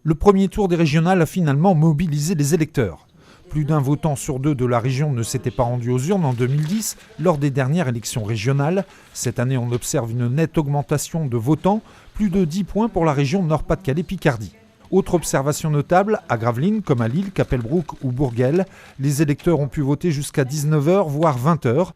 Le premier tour des régionales a finalement mobilisé les électeurs. Plus d'un votant sur deux de la région ne s'était pas rendu aux urnes en 2010 lors des dernières élections régionales. Cette année, on observe une nette augmentation de votants, plus de 10 points pour la région Nord-Pas-de-Calais-Picardie. Autre observation notable, à Gravelines, comme à Lille, Capellebrook ou Bourguel, les électeurs ont pu voter jusqu'à 19h, voire 20h.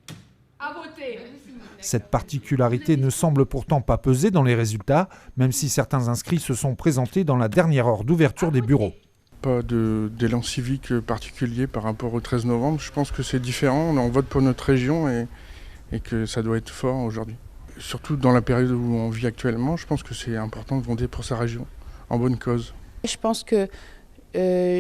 Cette particularité ne semble pourtant pas peser dans les résultats, même si certains inscrits se sont présentés dans la dernière heure d'ouverture des bureaux. Pas d'élan civique particulier par rapport au 13 novembre. Je pense que c'est différent. On vote pour notre région et que ça doit être fort aujourd'hui. Surtout dans la période où on vit actuellement, je pense que c'est important de voter pour sa région, en bonne cause. Je pense que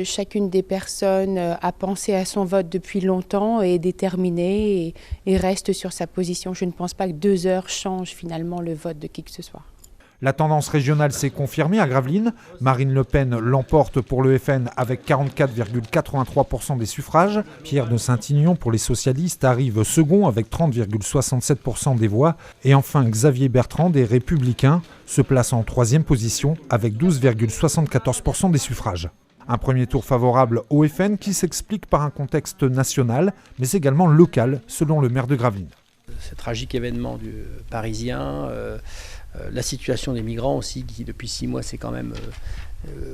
chacune des personnes a pensé à son vote depuis longtemps et est déterminée et reste sur sa position. Je ne pense pas que 2 heures changent finalement le vote de qui que ce soit. La tendance régionale s'est confirmée à Gravelines. Marine Le Pen l'emporte pour le FN avec 44,83% des suffrages. Pierre de Saint-Ignon pour les socialistes arrive second avec 30,67% des voix. Et enfin Xavier Bertrand des Républicains se place en troisième position avec 12,74% des suffrages. Un premier tour favorable au FN qui s'explique par un contexte national mais également local selon le maire de Gravelines. Ce tragique événement parisien, la situation des migrants aussi, qui depuis 6 mois c'est quand même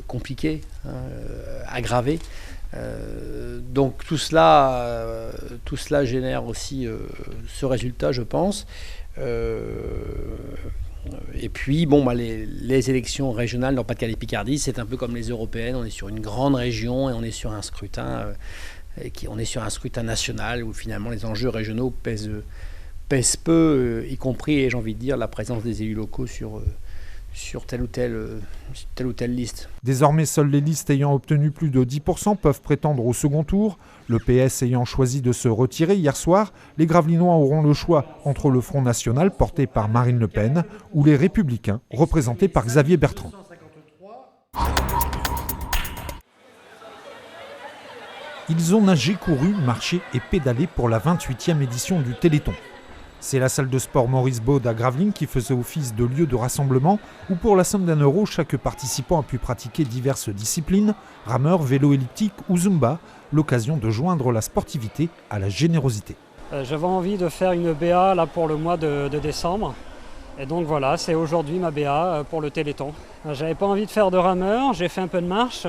compliqué, aggravé. Donc tout cela génère aussi ce résultat, je pense. Et puis les élections régionales dans Pas-de-Calais-Picardie, c'est un peu comme les européennes, on est sur une grande région et on est sur un scrutin, national où finalement les enjeux régionaux pèsent peu, y compris, et j'ai envie de dire, la présence des élus locaux sur telle ou telle liste. Désormais, seules les listes ayant obtenu plus de 10% peuvent prétendre au second tour. Le PS ayant choisi de se retirer hier soir, les Gravelinois auront le choix entre le Front National, porté par Marine Le Pen, ou les Républicains, représentés par Xavier Bertrand. Ils ont nagé, couru, marché et pédalé pour la 28e édition du Téléthon. C'est la salle de sport Maurice Baud à Gravelines qui faisait office de lieu de rassemblement où pour la somme d'€1, chaque participant a pu pratiquer diverses disciplines, rameur, vélo elliptique ou zumba, l'occasion de joindre la sportivité à la générosité. J'avais envie de faire une BA là, pour le mois de décembre. Et donc voilà, c'est aujourd'hui ma BA pour le Téléthon. J'avais pas envie de faire de rameur, j'ai fait un peu de marche.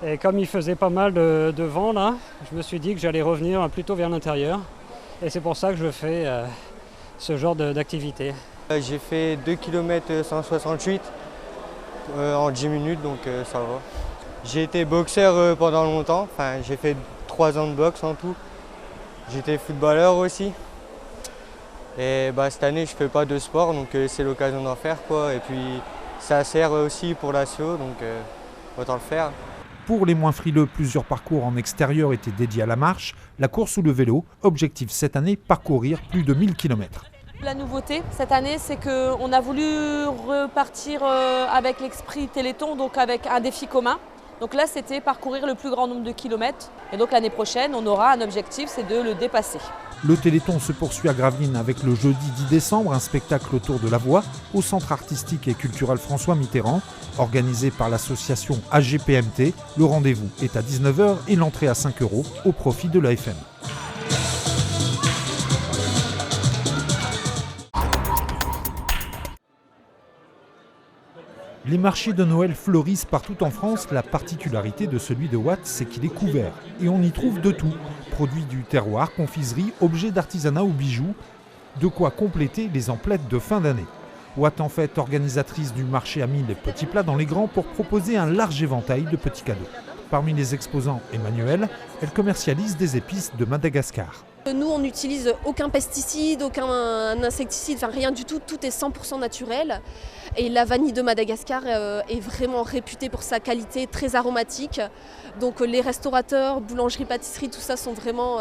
Et comme il faisait pas mal de vent là, je me suis dit que j'allais revenir plutôt vers l'intérieur. Et c'est pour ça que je fais ce genre d'activité. J'ai fait 2 km 168 en 10 minutes, donc ça va. J'ai été boxeur pendant longtemps, j'ai fait 3 ans de boxe en tout. J'étais footballeur aussi. Et cette année, je ne fais pas de sport, donc c'est l'occasion d'en faire, quoi. Et puis ça sert aussi pour l'assio, donc autant le faire. Pour les moins frileux, plusieurs parcours en extérieur étaient dédiés à la marche, la course ou le vélo. Objectif cette année, parcourir plus de 1000 km. La nouveauté cette année, c'est qu'on a voulu repartir avec l'esprit Téléthon, donc avec un défi commun. Donc là, c'était parcourir le plus grand nombre de kilomètres. Et donc l'année prochaine, on aura un objectif, c'est de le dépasser. Le Téléthon se poursuit à Gravelines avec le jeudi 10 décembre, un spectacle autour de la voix au Centre artistique et culturel François Mitterrand, organisé par l'association AGPMT. Le rendez-vous est à 19h et l'entrée à 5€ au profit de l'AFM. Les marchés de Noël fleurissent partout en France. La particularité de celui de Watt, c'est qu'il est couvert. Et on y trouve de tout. Produits du terroir, confiserie, objets d'artisanat ou bijoux. De quoi compléter les emplettes de fin d'année. Watt en fait organisatrice du marché a mis les petits plats dans les grands pour proposer un large éventail de petits cadeaux. Parmi les exposants, Emmanuel, elle commercialise des épices de Madagascar. Nous, on n'utilise aucun pesticide, aucun insecticide, rien du tout. Tout est 100% naturel. Et la vanille de Madagascar est vraiment réputée pour sa qualité très aromatique. Donc les restaurateurs, boulangeries, pâtisseries, tout ça sont vraiment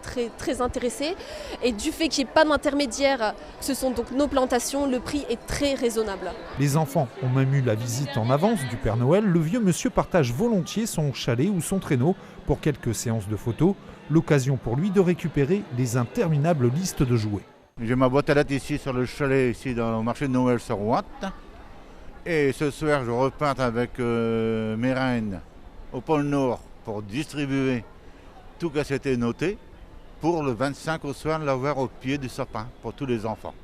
très, très intéressés. Et du fait qu'il n'y ait pas d'intermédiaire, ce sont donc nos plantations, le prix est très raisonnable. Les enfants ont même eu la visite en avance du Père Noël. Le vieux monsieur partage volontiers son chalet ou son traîneau pour quelques séances de photos. L'occasion pour lui de récupérer les interminables listes de jouets. J'ai ma boîte à lettres ici sur le chalet, ici dans le marché de Noël sur Watt. Et ce soir, je repars avec mes reines au pôle Nord pour distribuer tout ce qui a été noté pour le 25 au soir l'avoir au pied du sapin pour tous les enfants.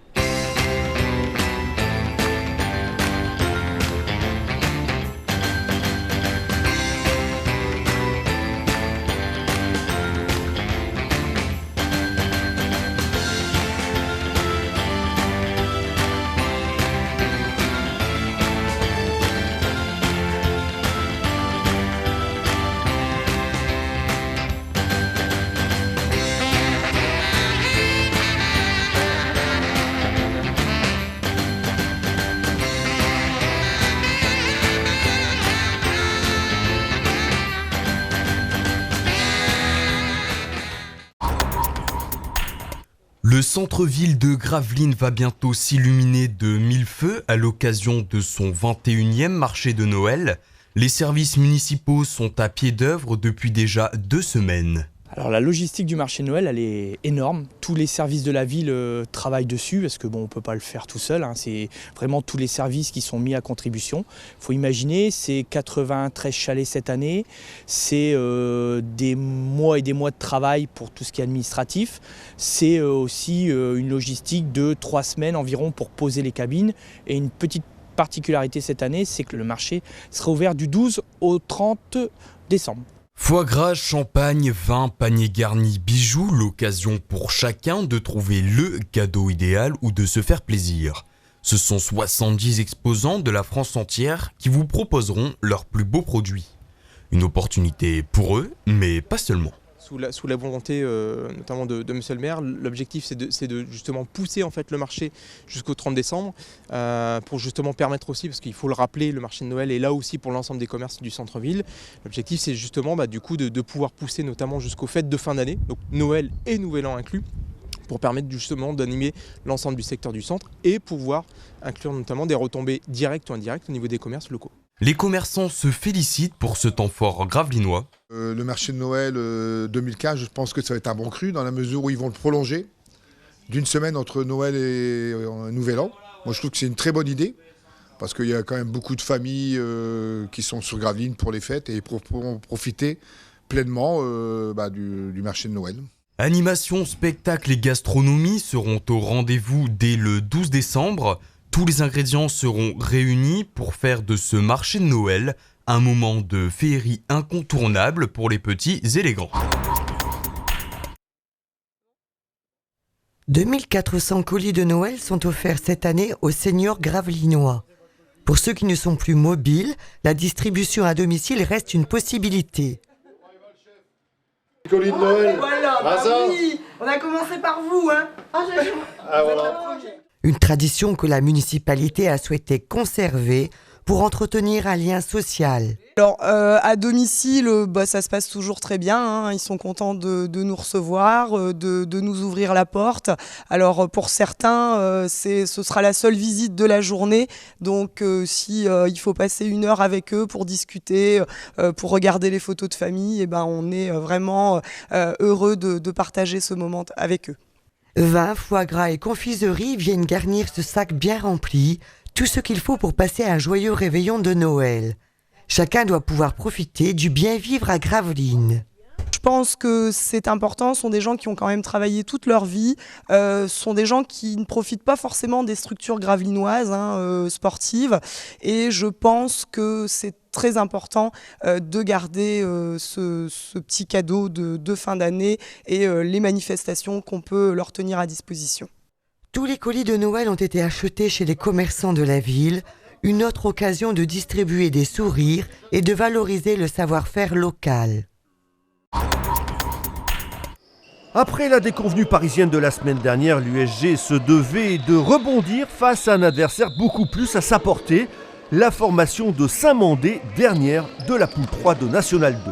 Le centre-ville de Gravelines va bientôt s'illuminer de 1000 feux à l'occasion de son 21e marché de Noël. Les services municipaux sont à pied d'œuvre depuis déjà 2 semaines. Alors la logistique du marché de Noël, elle est énorme. Tous les services de la ville travaillent dessus parce que on ne peut pas le faire tout seul. C'est vraiment tous les services qui sont mis à contribution. Il faut imaginer, c'est 93 chalets cette année. C'est des mois et des mois de travail pour tout ce qui est administratif. C'est aussi une logistique de 3 semaines environ pour poser les cabines. Et une petite particularité cette année, c'est que le marché sera ouvert du 12 au 30 décembre. Foie gras, champagne, vin, panier garni, bijoux, l'occasion pour chacun de trouver le cadeau idéal ou de se faire plaisir. Ce sont 70 exposants de la France entière qui vous proposeront leurs plus beaux produits. Une opportunité pour eux, mais pas seulement. Sous la volonté notamment de Monsieur le maire, l'objectif c'est de justement pousser en fait le marché jusqu'au 30 décembre pour justement permettre aussi, parce qu'il faut le rappeler, le marché de Noël est là aussi pour l'ensemble des commerces du centre-ville. L'objectif c'est justement du coup de pouvoir pousser notamment jusqu'aux fêtes de fin d'année, donc Noël et Nouvel An inclus, pour permettre justement d'animer l'ensemble du secteur du centre et pouvoir inclure notamment des retombées directes ou indirectes au niveau des commerces locaux. Les commerçants se félicitent pour ce temps fort gravelinois. Le marché de Noël 2015, je pense que ça va être un bon cru dans la mesure où ils vont le prolonger d'une semaine entre Noël et Nouvel An. Moi je trouve que c'est une très bonne idée parce qu'il y a quand même beaucoup de familles qui sont sur Gravelines pour les fêtes et pourront profiter pleinement du marché de Noël. Animation, spectacle et gastronomie seront au rendez-vous dès le 12 décembre. Tous les ingrédients seront réunis pour faire de ce marché de Noël un moment de féerie incontournable pour les petits et les grands. 2400 colis de Noël sont offerts cette année aux seniors gravelinois. Pour ceux qui ne sont plus mobiles, la distribution à domicile reste une possibilité. Colis de Noël, voilà, oui, on a commencé par vous, hein. Voilà. Une tradition que la municipalité a souhaité conserver pour entretenir un lien social. Alors à domicile, ça se passe toujours très bien, hein. Ils sont contents de nous recevoir, de nous ouvrir la porte. Alors pour certains, ce sera la seule visite de la journée, donc si il faut passer 1 heure avec eux pour discuter, pour regarder les photos de famille, on est vraiment heureux de partager ce moment avec eux. Vin, foie gras et confiserie viennent garnir ce sac bien rempli, tout ce qu'il faut pour passer un joyeux réveillon de Noël. Chacun doit pouvoir profiter du bien vivre à Gravelines. Je pense que c'est important, ce sont des gens qui ont quand même travaillé toute leur vie, ce sont des gens qui ne profitent pas forcément des structures gravelinoises, sportives, et je pense que c'est très important de garder ce petit cadeau de fin d'année et les manifestations qu'on peut leur tenir à disposition. Tous les colis de Noël ont été achetés chez les commerçants de la ville, une autre occasion de distribuer des sourires et de valoriser le savoir-faire local. Après la déconvenue parisienne de la semaine dernière, l'USG se devait de rebondir face à un adversaire beaucoup plus à sa portée, la formation de Saint-Mandé, dernière de la poule 3 de National 2.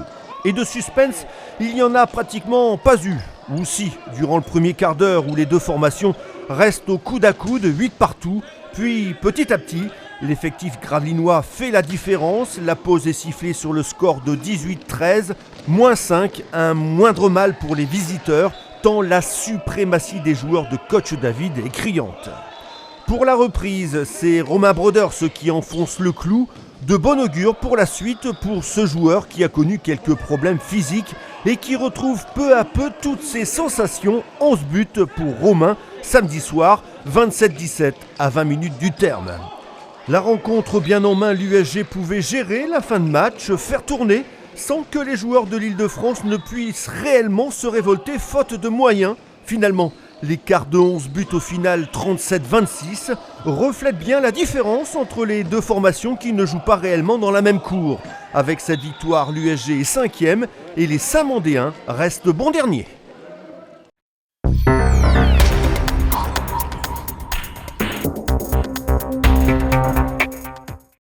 Et de suspense, il n'y en a pratiquement pas eu. Ou si, durant le premier quart d'heure où les deux formations restent au coude à coude, 8 partout, puis petit à petit, l'effectif gravelinois fait la différence. La pause est sifflée sur le score de 18-13, -5, un moindre mal pour les visiteurs, tant la suprématie des joueurs de coach David est criante. Pour la reprise, c'est Romain Brodeur qui enfonce le clou. De bon augure pour la suite pour ce joueur qui a connu quelques problèmes physiques et qui retrouve peu à peu toutes ses sensations. 11 buts pour Romain samedi soir, 27-17 à 20 minutes du terme. La rencontre bien en main, l'USG pouvait gérer la fin de match, faire tourner sans que les joueurs de l'Île-de-France ne puissent réellement se révolter faute de moyens. Finalement, l'écart de 11 buts au final 37-26 reflète bien la différence entre les deux formations qui ne jouent pas réellement dans la même cour. Avec cette victoire, l'USG est 5e et les Saint-Mandéens restent bons derniers.